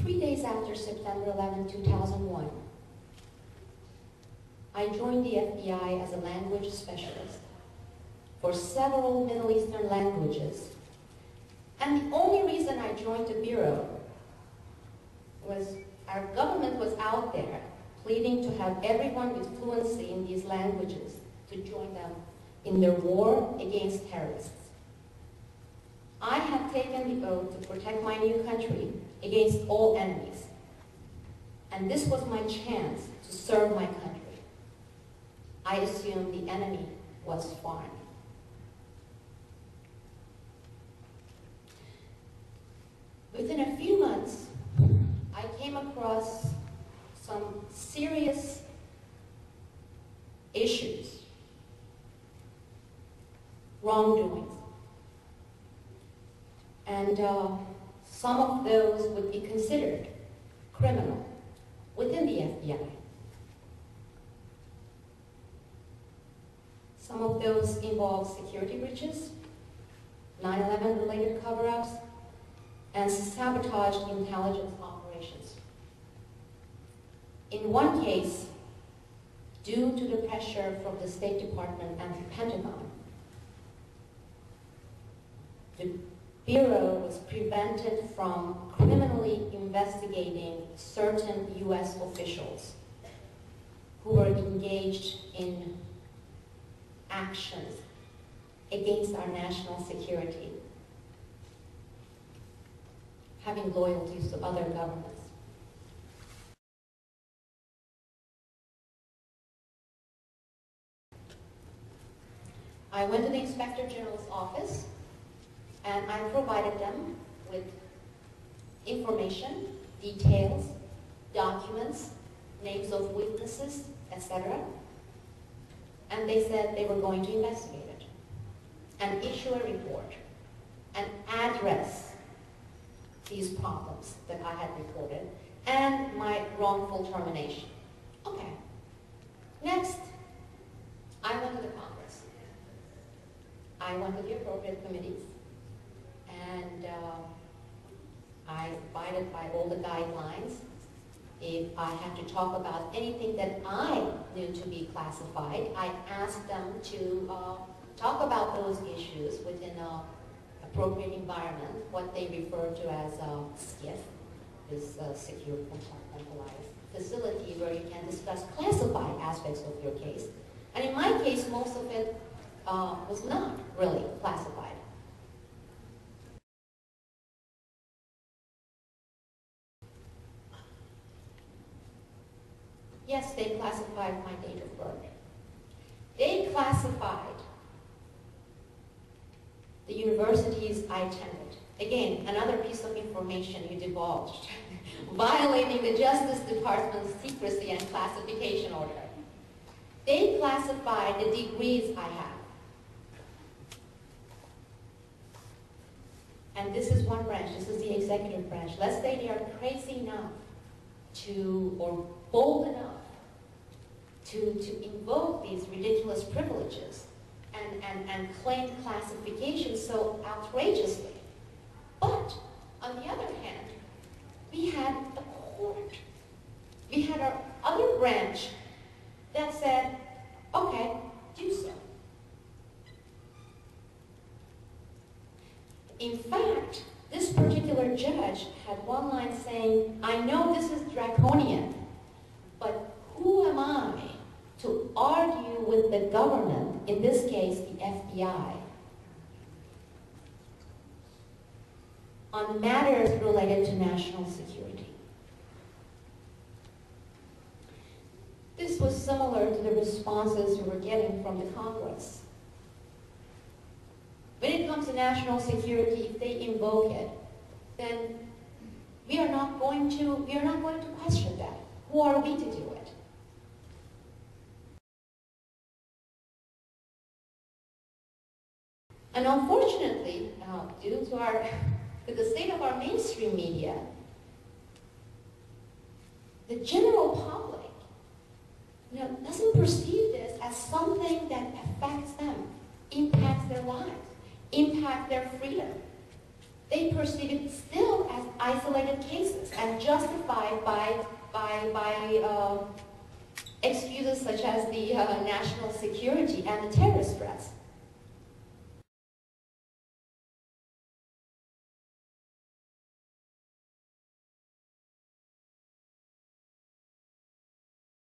3 days after September 11, 2001, I joined the FBI as a language specialist for several Middle Eastern languages. And the only reason I joined the Bureau was our government was out there pleading to have everyone with fluency in these languages to join them in their war against terrorists. I have taken the oath to protect my new country against all enemies. And this was my chance to serve my country. I assumed the enemy was foreign. Within a few months, I came across some serious issues, wrongdoings. And some of those would be considered criminal within the FBI. Some of those involve security breaches, 9/11 related cover-ups, and sabotaged intelligence operations. In one case, due to the pressure from the State Department and the Pentagon, the Bureau was prevented from criminally investigating certain U.S. officials who were engaged in actions against our national security, having loyalties to other governments. I went to the Inspector General's office and I provided them with information, details, documents, names of witnesses, etc. And they said they were going to investigate it and issue a report and address these problems that I had reported and my wrongful termination. Okay. Next, I went to the Congress. I went to the appropriate committees and I abided by all the guidelines. If I had to talk about anything that I knew to be classified, I asked them to talk about those issues within an appropriate environment, what they refer to as SCIF, is a secure compartmentalized facility where you can discuss classified aspects of your case. And in my case, most of it was not really classified. Yes, they classified my date of birth. They classified the universities I attended. Again, another piece of information you divulged, violating the Justice Department's secrecy and classification order. They classified the degrees I have. And this is one branch, this is the executive branch. Let's say they are crazy enough to, or bold enough to invoke these ridiculous privileges and claim classification so outrageously. But, on the other hand, we had the court. We had our other branch that said, okay, do so. In fact, this particular judge had one line saying, I know this is draconian, but who am I to argue with the government, in this case the FBI, on matters related to national security? This was similar to the responses we were getting from the Congress. When it comes to national security, if they invoke it, then we are not going to question that. Who are we to do it? And unfortunately, due to the state of our mainstream media, the general public doesn't perceive this as something that affects them, impacts their lives, impacts their freedom. They perceive it still as isolated cases and justified by excuses such as the